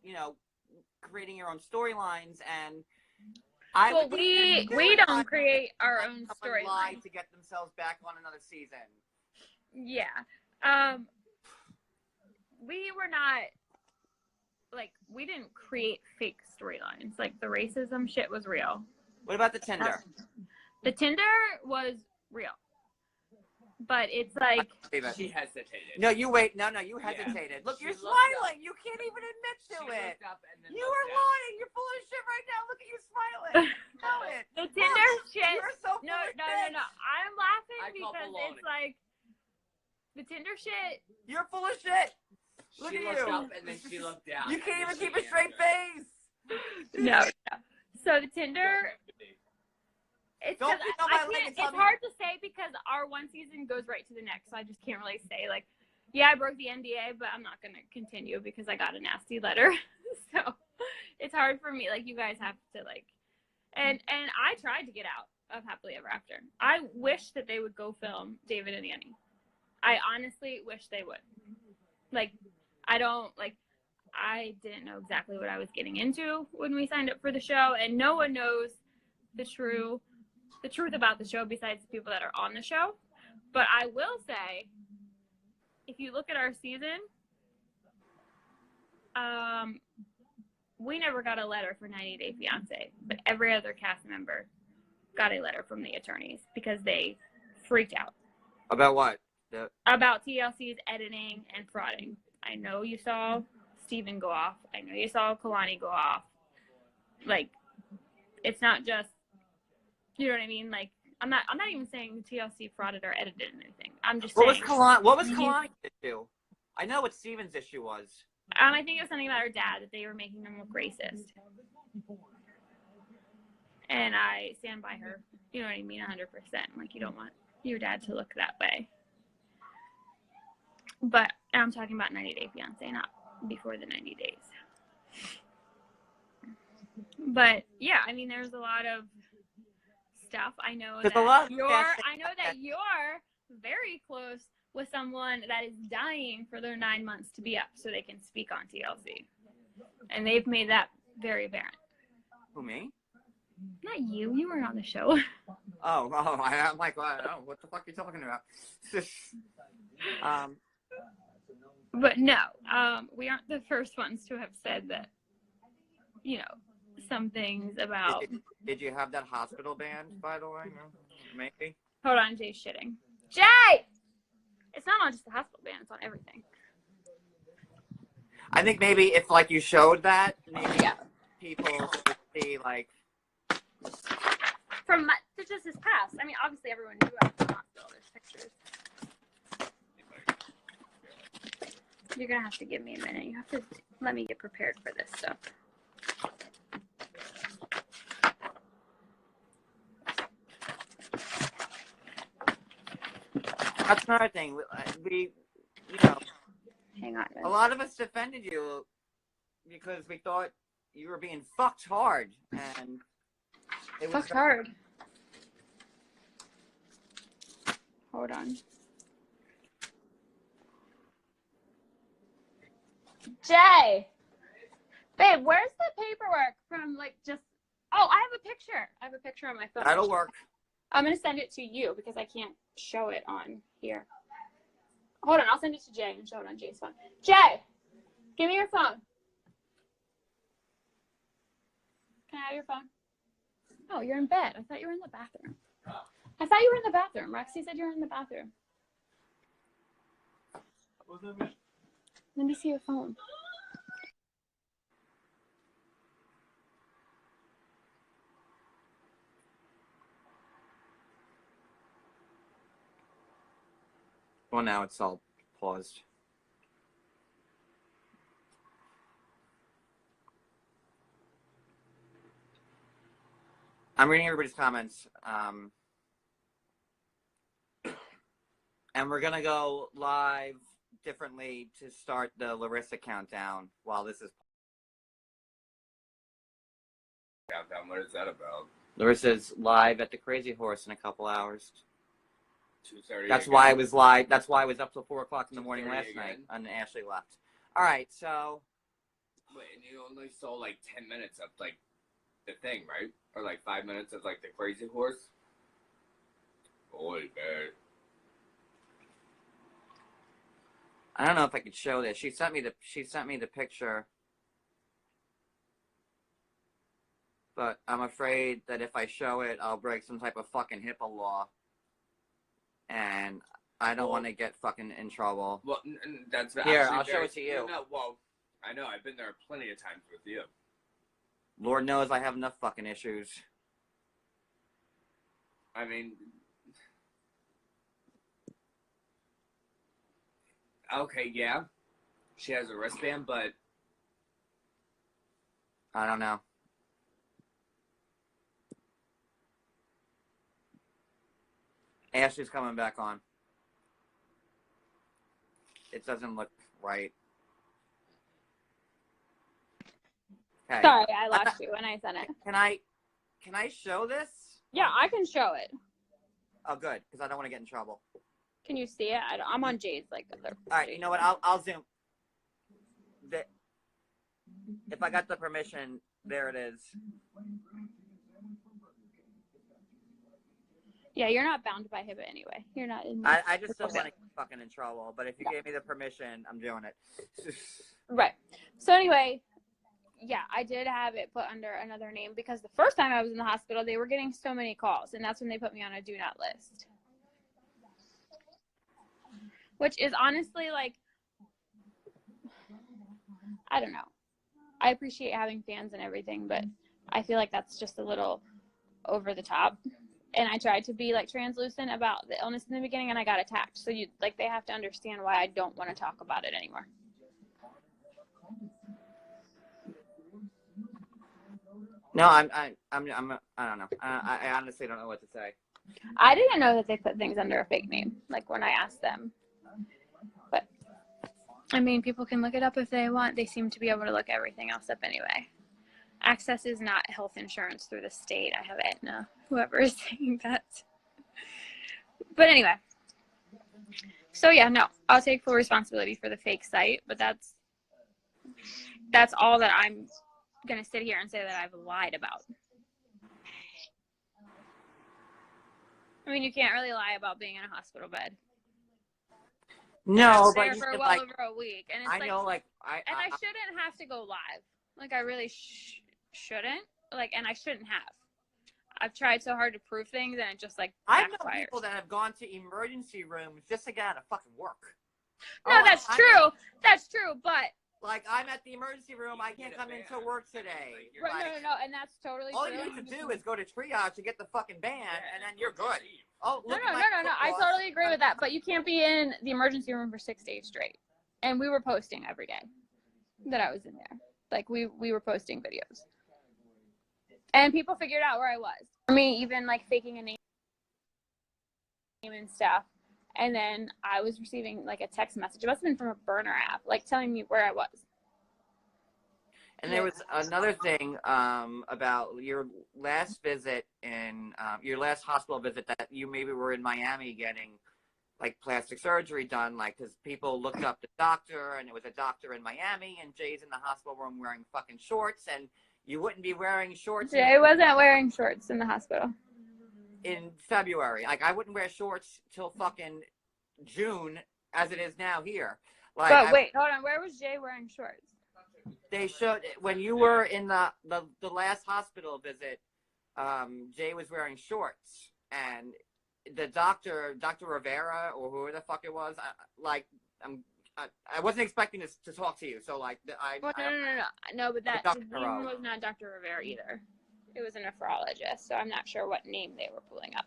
you know, creating your own storylines, and we don't create our own storyline to get themselves back on another season. Yeah. we were not, like, we didn't create fake storylines. Like, the racism shit was real. What about the Tinder? The Tinder was real. But it's like... She hesitated. No, you wait. No, you hesitated. Look, you're smiling. You can't even admit to it. You are lying. You're full of shit right now. Look at you smiling. Know it. The Tinder shit. You're so full No. I'm laughing because it's like the Tinder shit. You're full of shit. Look She at looked you. up and then she looked down. You can't even keep a straight face. No. So the Tinder. It's Don't pick on my leg and tell it's me. hard to say because our one season goes right to the next, so I just can't really say like, yeah, I broke the NDA, but I'm not gonna continue because I got a nasty letter. So it's hard for me. Like, you guys have to like, and I tried to get out of Happily Ever After. I wish that they would go film David and Annie. I honestly wish they would. Like, I didn't know exactly what I was getting into when we signed up for the show, and no one knows the truth about the show besides the people that are on the show. But I will say, if you look at our season, we never got a letter for 90 Day Fiance, but every other cast member got a letter from the attorneys because they freaked out. About what? About TLC's editing and frauding. I know you saw Steven go off. I know you saw Kalani go off. Like, it's not just, you know what I mean? Like, I'm not even saying TLC frauded or edited anything. I'm just saying. What was Kalani's issue? I know what Steven's issue was. I think it was something about her dad, that they were making him look racist. And I stand by her. You know what I mean? 100%. Like, you don't want your dad to look that way. But I'm talking about 90 Day Fiance, not before the 90 days. But yeah, I mean, there's a lot of stuff. I know that you're very close with someone that is dying for their 9 months to be up so they can speak on TLC. And they've made that very apparent. Who, me? Not you. You weren't on the show. I'm like, what the fuck are you talking about? But no, we aren't the first ones to have said that, you know, some things about... Did you have that hospital band, by the way? No? Maybe? Hold on, Jay's shitting. Jay! It's not on just the hospital band, it's on everything. I think maybe if, like, you showed that, maybe people would see, like... From just his past. I mean, obviously everyone knew I was in the hospital. There's pictures. You're going to have to give me a minute. You have to let me get prepared for this stuff. That's another thing. We, you know... Hang on. A lot of us defended you because we thought you were being fucked hard. And it was fucked hard. Hold on. Jay! Babe, where's the paperwork from, like, just... Oh, I have a picture. I have a picture on my phone. That'll work. I'm going to send it to you because I can't show it on here. Hold on, I'll send it to Jay and show it on Jay's phone. Jay! Give me your phone. Can I have your phone? Oh, you're in bed. I thought you were in the bathroom. I thought you were in the bathroom. Roxy said you were in the bathroom. What does that mean? Let me see your phone. Well, now it's all paused. I'm reading everybody's comments. And we're going to go live differently to start the Larissa countdown while this is... Countdown, what is that about? Larissa's live at the Crazy Horse in a couple hours. 2:30. That's why I was live. That's why I was up till 4 o'clock in the morning 2:30 last again? night, and Ashley left. All right, so... Wait, and you only saw like 10 minutes of like the thing, right? Or like 5 minutes of like the Crazy Horse? Boy, man. I don't know if I could show this. She sent me the picture. But I'm afraid that if I show it, I'll break some type of fucking HIPAA law. And I don't want to get fucking in trouble. Well, that's here. actually I'll show it to you. No, well, I know. I've been there plenty of times with you. Lord knows I have enough fucking issues. I mean, okay, yeah, she has a wristband, but I don't know. Ashley's coming back on. It doesn't look right. Okay. Sorry, I lost you when I sent it. Can I show this? Yeah, I can show it. Oh, good, because I don't want to get in trouble. Can you see it? I'm on Jade's like other. All right, you know what? I'll zoom. If I got the permission, there it is. Yeah, you're not bound by HIPAA anyway. You're not in. I just don't want to get fucking in trouble. But if you gave me the permission, I'm doing it. Right. So anyway, yeah, I did have it put under another name because the first time I was in the hospital, they were getting so many calls, and that's when they put me on a do not list. Which is honestly like, I don't know. I appreciate having fans and everything, but I feel like that's just a little over the top. And I tried to be like translucent about the illness in the beginning, and I got attacked. So they have to understand why I don't want to talk about it anymore. No, I don't know. I honestly don't know what to say. I didn't know that they put things under a fake name, like when I asked them. But I mean, people can look it up if they want. They seem to be able to look everything else up anyway. Access is not health insurance through the state. I have Aetna, whoever is saying that. But anyway. So yeah, no, I'll take full responsibility for the fake site, but that's all that I'm going to sit here and say that I've lied about. I mean, you can't really lie about being in a hospital bed. No, but you for well like, over a week, and it's I know, like I shouldn't have to go live. Like I really shouldn't. Like, and I shouldn't have. I've tried so hard to prove things, and it just like I know backfires. people that have gone to emergency rooms just to get out of fucking work. No, that's true. That's true, but like I'm at the emergency room, I can't come into work today. right, no, and that's totally all true. you need to do is go to triage to get the fucking band, and then you're good. Oh, No. look I totally agree with that, but you can't be in the emergency room for 6 days straight. And we were posting every day that I was in there. Like we were posting videos. And people figured out where I was. For me, even like faking a name and stuff. And then I was receiving like a text message. It must have been from a burner app, like telling me where I was. And there was another thing about your last visit in your last hospital visit that you maybe were in Miami getting like plastic surgery done, like because people looked up the doctor and it was a doctor in Miami and Jay's in the hospital room wearing fucking shorts and you wouldn't be wearing shorts. Jay wasn't wearing shorts in the hospital. In February. Like I wouldn't wear shorts till fucking June as it is now here. Like, but wait, hold on. Where was Jay wearing shorts? They showed when you were in the last hospital visit, Jay was wearing shorts and the doctor, Dr. Rivera or whoever the fuck it was, I wasn't expecting this to talk to you. So like No, but that name was not Dr. Rivera either. It was a nephrologist, so I'm not sure what name they were pulling up.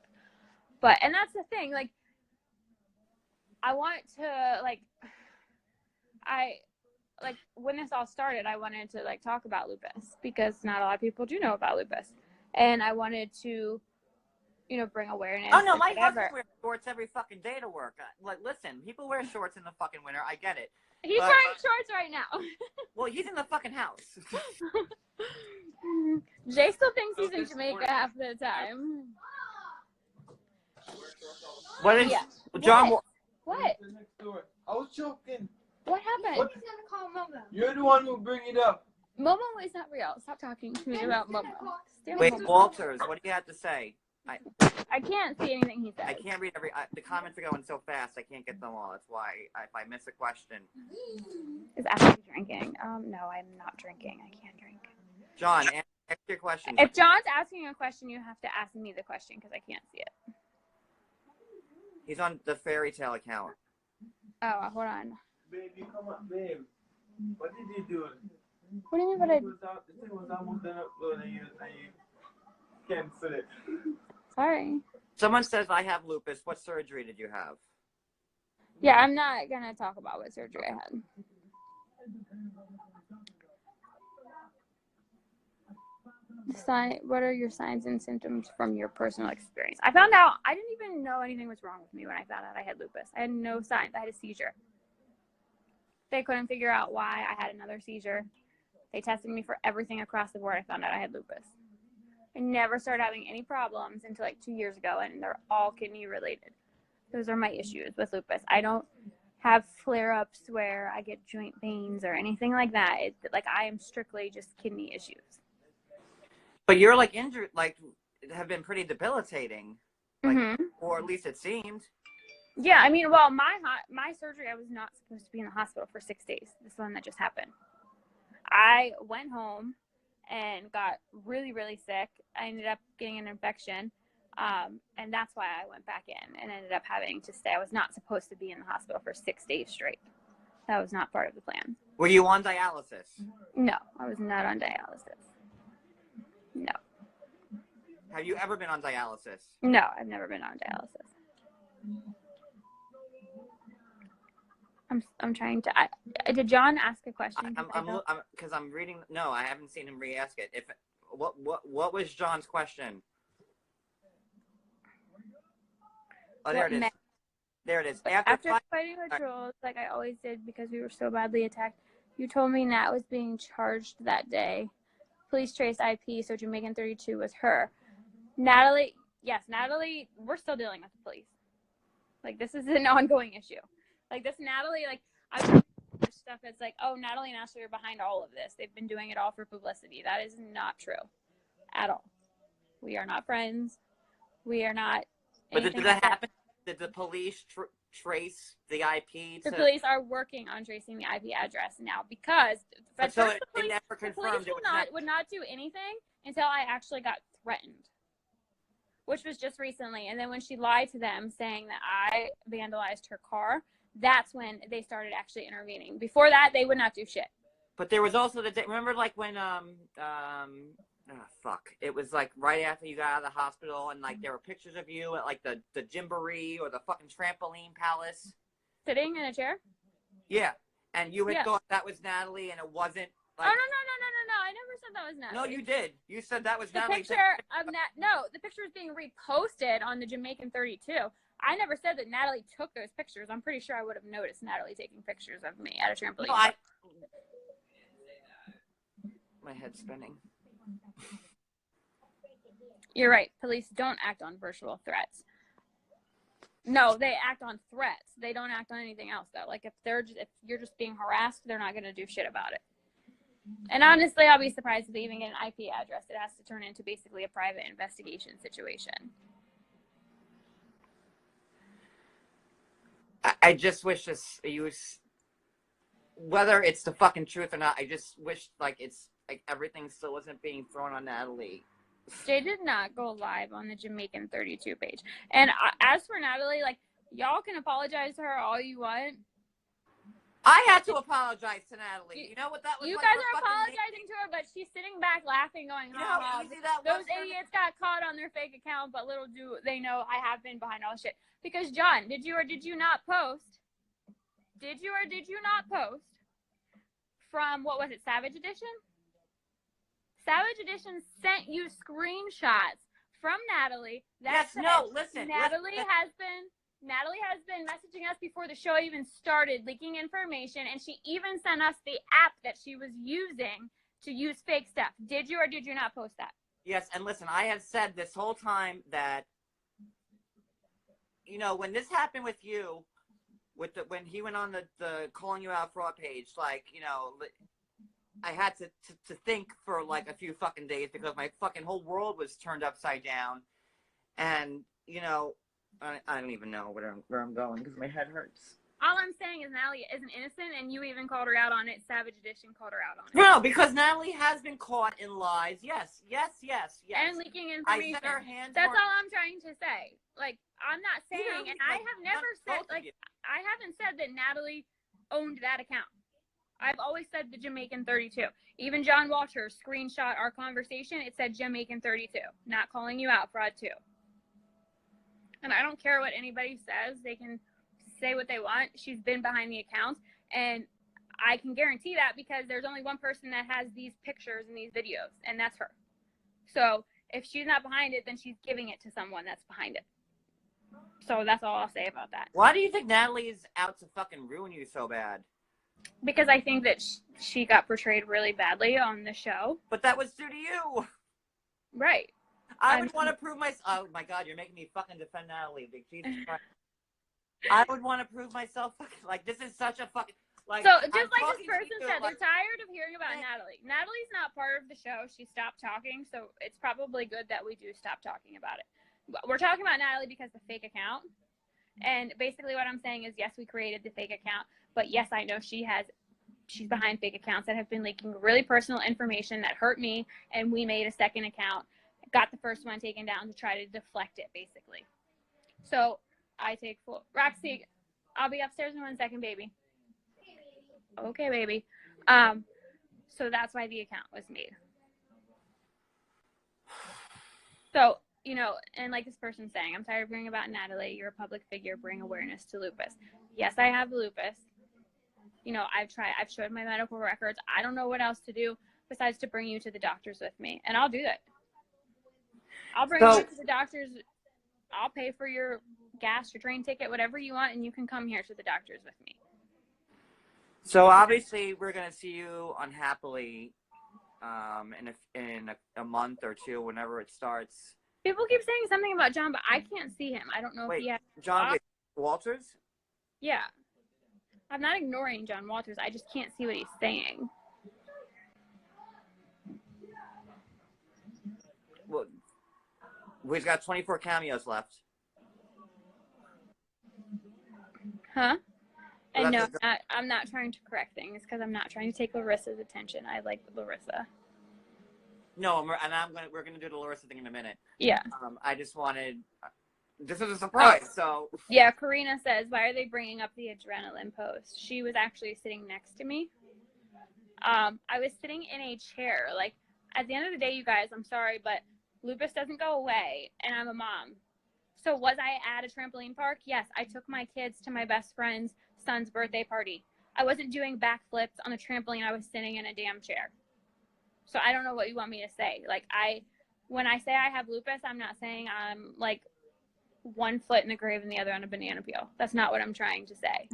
But, and that's the thing, like, I want to, like, when this all started, I wanted to, like, talk about lupus, because not a lot of people do know about lupus. And I wanted to, you know, bring awareness. Oh, no, my husband wears shorts every fucking day to work. Like, listen, people wear shorts in the fucking winter. I get it. He's wearing shorts right now. Well, he's in the fucking house. Jay still thinks he's in Jamaica half the time. What is John? What? I was joking. What happened? What? He's gonna call Momo. You're the one who bring it up. Momo is not real. Stop talking to me about Momo. Wait, Walters, what do you have to say? I can't see anything he says. I can't read the comments are going so fast. I can't get them all. That's why if I miss a question. Is Ashley drinking? No, I'm not drinking. I can't drink. John, ask your question. If John's asking a question, you have to ask me the question because I can't see it. He's on the fairy tale account. Oh, hold on. Baby, come on, babe. What did you do? What do you mean? What I? The thing was almost done uploading you cancel it. Sorry. Someone says I have lupus. What surgery did you have? Yeah, I'm not gonna talk about what surgery I had. What are your signs and symptoms from your personal experience? I found out I didn't even know anything was wrong with me when I found out I had lupus. I had no signs. I had a seizure. They couldn't figure out why I had another seizure. They tested me for everything across the board. I found out I had lupus. I never started having any problems until like 2 years ago, and they're all kidney related. Those are my issues with lupus. I don't have flare-ups where I get joint pains or anything like that. I am strictly just kidney issues. But you're like injured, like have been pretty debilitating, like, Mm-hmm. or at least it seemed. Yeah, I mean, well, my surgery, I was not supposed to be in the hospital for 6 days. This one that just happened. I went home and got really, really sick. I ended up getting an infection, and that's why I went back in and ended up having to stay. I was not supposed to be in the hospital for 6 days straight. That was not part of the plan. Were you on dialysis? No, I was not on dialysis. No. Have you ever been on dialysis? No, I've never been on dialysis. I'm trying to. Did John ask a question? Because I'm reading. No, I haven't seen him re-ask it. What was John's question? Oh, there it is. There it is. After fighting the trolls, like I always did, because we were so badly attacked, you told me Nat was being charged that day. Police traced IP, so Jamaican 32 was her. Natalie, yes, Natalie, we're still dealing with the police. Like, this is an ongoing issue. Like, this Natalie, like, I've heard stuff that's like, oh, Natalie and Ashley are behind all of this. They've been doing it all for publicity. That is not true at all. We are not friends. We are not. But did that happen? Did the police trace the IP? The police are working on tracing the IP address now because but so it never confirmed the police would not do anything until I actually got threatened, which was just recently. And then when she lied to them saying that I vandalized her car, that's when they started actually intervening. Before that, they would not do shit. But there was also the day, remember like when it was like right after you got out of the hospital and like there were pictures of you at like the Gymboree or the fucking trampoline palace. Sitting in a chair? Yeah. And you had thought that was Natalie and it wasn't like... Oh, no. I never said that was Natalie. No, you did. You said that was Natalie. The picture was being reposted on the Jamaican 32. I never said that Natalie took those pictures. I'm pretty sure I would have noticed Natalie taking pictures of me at a trampoline. No, my head's spinning. You're right. Police don't act on virtual threats. No, they act on threats. They don't act on anything else, though. Like, if you're just being harassed, they're not going to do shit about it. And honestly, I'll be surprised if they even get an IP address. It has to turn into basically a private investigation situation. I just wish whether it's the fucking truth or not, I just wish like it's like everything still wasn't being thrown on Natalie. Jay did not go live on the Jamaican 32 page. And as for Natalie, like, y'all can apologize to her all you want. I had to apologize to Natalie. You know what that was? You guys are apologizing to her, but she's sitting back laughing, going, those idiots got caught on their fake account, but little do they know I have been behind all this shit. Because, John, did you or did you not post? Did you or did you not post from, what was it, Savage Edition? Savage Edition sent you screenshots from Natalie. Listen. Natalie has been messaging us before the show even started, leaking information, and she even sent us the app that she was using to use fake stuff. Did you or did you not post that? Yes, and listen, I have said this whole time that, you know, when this happened with you, when he went on the calling you out fraud page, like, you know, I had to think for like a few fucking days because my fucking whole world was turned upside down. And, you know, I don't even know where I'm going because my head hurts. All I'm saying is Natalie isn't innocent, and you even called her out on it. Savage Edition called her out on it. No, because Natalie has been caught in lies. Yes. And leaking information. I said her hands That's weren't- all I'm trying to say. Like, I'm not saying, and I have never said, like, I haven't said that Natalie owned that account. I've always said the Jamaican 32. Even John Walters screenshot our conversation. It said Jamaican 32. Not calling you out, fraud 2. And I don't care what anybody says. They can say what they want. She's been behind the accounts. And I can guarantee that because there's only one person that has these pictures and these videos, and that's her. So if she's not behind it, then she's giving it to someone that's behind it. So that's all I'll say about that. Why do you think Natalie is out to fucking ruin you so bad? Because I think that she got portrayed really badly on the show. But that was due to you. Right. I would want to prove myself. Oh my God, you're making me fucking defend Natalie. Jesus Christ. I would want to prove myself. Like, this is such a fucking. Like, so just I'm like this person said, like, they're tired of hearing about Natalie. Natalie's not part of the show. She stopped talking, so it's probably good that we do stop talking about it. We're talking about Natalie because the fake account. And basically what I'm saying is, yes, we created the fake account, but yes, I know she's behind fake accounts that have been leaking really personal information that hurt me, and we made a second account, got the first one taken down to try to deflect it, basically. So I take full. Roxy, I'll be upstairs in 1 second, baby. Okay, baby. So that's why the account was made. So, you know, and like this person's saying, I'm tired of hearing about Natalie. You're a public figure. Bring awareness to lupus. Yes, I have lupus. You know, I've showed my medical records. I don't know what else to do besides to bring you to the doctors with me. And I'll do that. I'll bring you to the doctors. I'll pay for your gas, your train ticket, whatever you want, and you can come here to the doctors with me. So obviously we're going to see you unhappily in a month or two, whenever it starts. People keep saying something about John, but I can't see him. I don't know if he has. John Walters? Yeah. I'm not ignoring John Walters. I just can't see what he's saying. Well, we've got 24 cameos left. Huh? Well, And no, I'm not trying to correct things because I'm not trying to take Larissa's attention. I like Larissa. No, we're gonna do the Larissa thing in a minute. Yeah. I just wanted. This is a surprise, so. Yeah, Karina says, why are they bringing up the adrenaline post? She was actually sitting next to me. I was sitting in a chair. Like, at the end of the day, you guys, I'm sorry, but lupus doesn't go away, and I'm a mom. So was I at a trampoline park? Yes, I took my kids to my best friend's son's birthday party. I wasn't doing backflips on a trampoline. I was sitting in a damn chair. So I don't know what you want me to say. Like, when I say I have lupus, I'm not saying I'm, like, 1 foot in the grave and the other on a banana peel. That's not what I'm trying to say.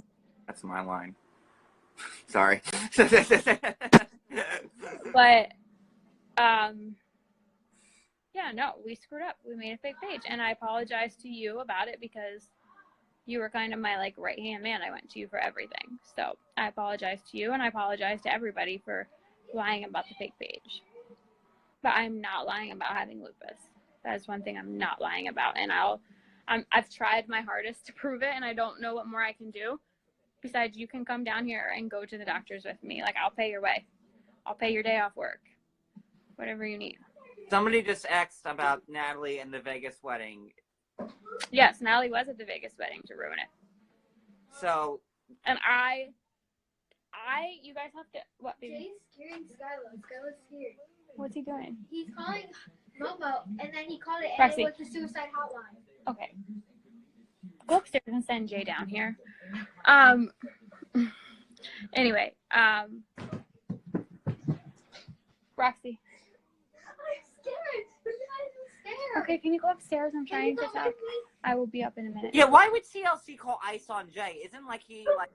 That's my line. Sorry. But, yeah, no, we screwed up. We made a fake page, and I apologize to you about it because you were kind of my, like, right-hand man. I went to you for everything. So I apologize to you, and I apologize to everybody for lying about the fake page. But I'm not lying about having lupus. That is one thing I'm not lying about, and I've tried my hardest to prove it, and I don't know what more I can do. Besides, you can come down here and go to the doctors with me. Like, I'll pay your way. I'll pay your day off work. Whatever you need. Somebody just asked about Natalie and the Vegas wedding. Yes, Natalie was at the Vegas wedding to ruin it. So. And you guys have to, what, baby? Jay's scaring Skylar. Skylar's scared. What's he doing? He's calling Momo, and then he called it, and Roxy. it was the suicide hotline. Okay. Go upstairs and send Jay down here. Anyway, Roxy. I'm scared. I'm scared. Okay, can you go upstairs? I'm trying to talk. I will be up in a minute. Yeah, why would CLC call ice on Jay? Isn't like he like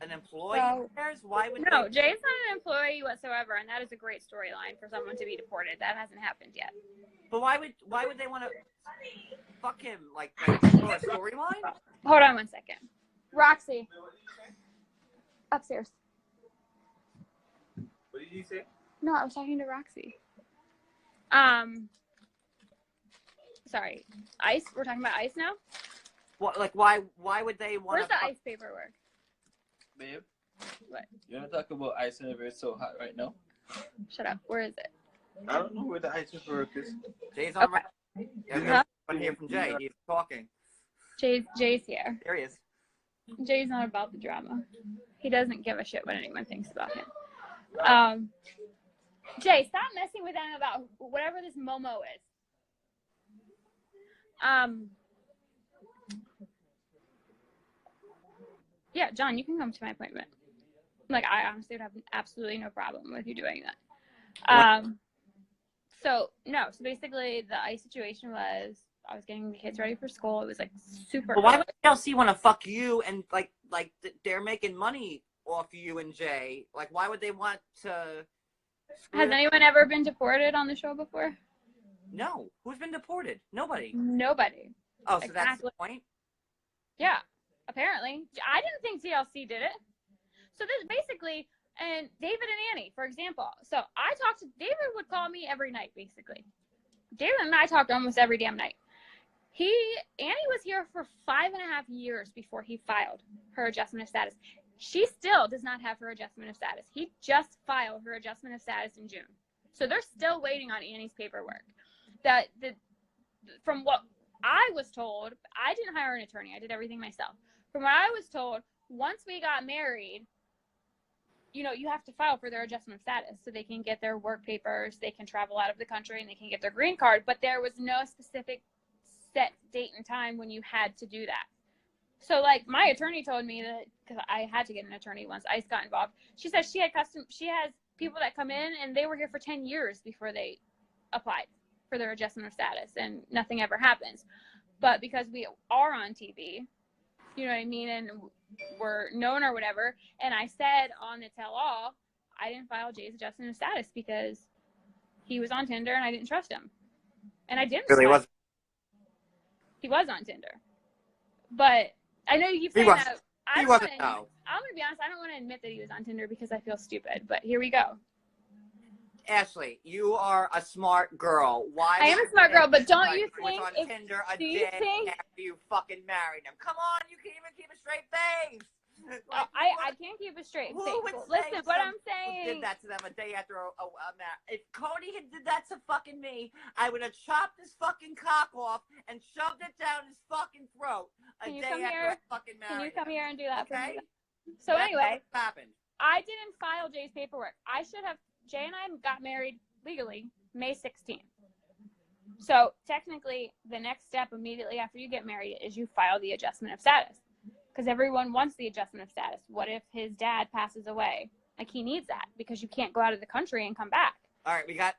an employee of theirs? Why would No, Jay's not an employee whatsoever, and that is a great storyline for someone to be deported. That hasn't happened yet. But why would they want to fuck him like for a storyline? Hold on 1 second. Roxy. Upstairs. What did you say? No, I was talking to Roxy. Sorry, ICE. We're talking about ICE now. What, like, why would they want Where's the ICE paperwork? Babe? What? You want to talk about ice whenever it's so hot right now? Shut up. Where is it? I don't know where the ice paperwork is. Jay's on Okay. Yeah, Huh? I want to hear from Jay. He's talking. Jay's here. There he is. Jay's not about the drama. He doesn't give a shit what anyone thinks about him. Jay, stop messing with them about whatever this Momo is. Yeah, John, you can come to my appointment. Like, I honestly would have absolutely no problem with you doing that. So basically the ICE situation was I was getting the kids ready for school. It was like super. But why would TLC want to fuck you and like they're making money off you and Jay? Like, why would they want to? Has anyone ever been deported on the show before? No. Who's been deported? Nobody. Nobody. Oh, so that's the point? Yeah, apparently. I didn't think TLC did it. So this basically, and David and Annie, for example. So I talked to, David would call me every night, basically. David and I talked almost every damn night. Annie was here for 5.5 years before he filed her adjustment of status. She still does not have her adjustment of status. He just filed her adjustment of status in June. So they're still waiting on Annie's paperwork. From what I was told, I didn't hire an attorney. I did everything myself. From what I was told, once we got married, you have to file for their adjustment of status so they can get their work papers, they can travel out of the country, and they can get their green card. But there was no specific set date and time when you had to do that. So, like, my attorney told me that, because I had to get an attorney once ICE got involved. She said she has people that come in, and they were here for 10 years before they applied for their adjustment of status, and nothing ever happens. But because we are on TV, you know what I mean, and we're known or whatever, and I said on the tell-all, I didn't file Jay's adjustment of status because he was on Tinder, and I didn't trust him. And I didn't. Really was. He was on Tinder. But I know you keep saying that. He wasn't, no. I'm going to be honest, I don't want to admit that he was on Tinder because I feel stupid, but here we go. Ashley, you are a smart girl. Why? I am a smart girl, but don't you was think on Tinder a day after you fucking married him? Come on, you can't even keep a straight face. Like, I can't keep a straight face. Listen, what I'm saying. Did that to them a day after a marriage? If Cody had did that to fucking me, I would have chopped his fucking cock off and shoved it down his fucking throat a day after I fucking married him. Can you come here and do that for me? So anyway, what happened? I didn't file Jay's paperwork. I should have. Jay and I got married legally May 16th. So technically, the next step immediately after you get married is you file the adjustment of status. Because everyone wants the adjustment of status. What if his dad passes away? Like, he needs that because you can't go out of the country and come back. All right, we got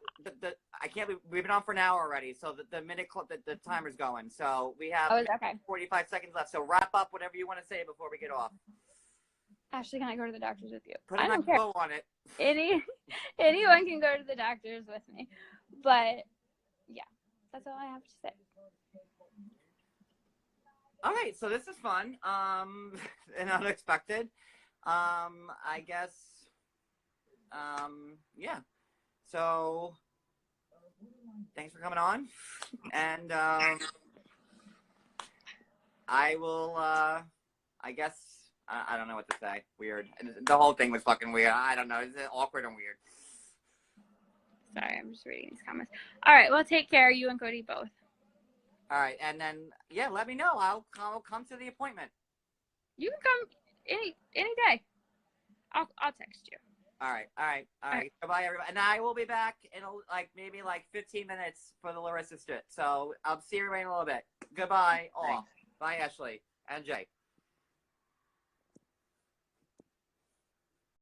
we've been on for an hour already, so the minute the timer's going. So we have 45 seconds left. So wrap up whatever you want to say before we get off. Ashley, can I go to the doctor's with you? Put a bow on it. Anyone can go to the doctor's with me. But, yeah, that's all I have to say. All right, so this is fun and unexpected. I guess, yeah. So, thanks for coming on. And I will, I guess, I don't know what to say. Weird. The whole thing was fucking weird. I don't know. It's awkward and weird. Sorry, I'm just reading these comments. All right, well, take care, you and Cody both. All right, and then, yeah, let me know. I'll come to the appointment. You can come any day. I'll text you. All right. Goodbye, everybody. And I will be back in maybe 15 minutes for the Larissa shit. So I'll see everybody in a little bit. Goodbye, all. Bye, Ashley and Jay.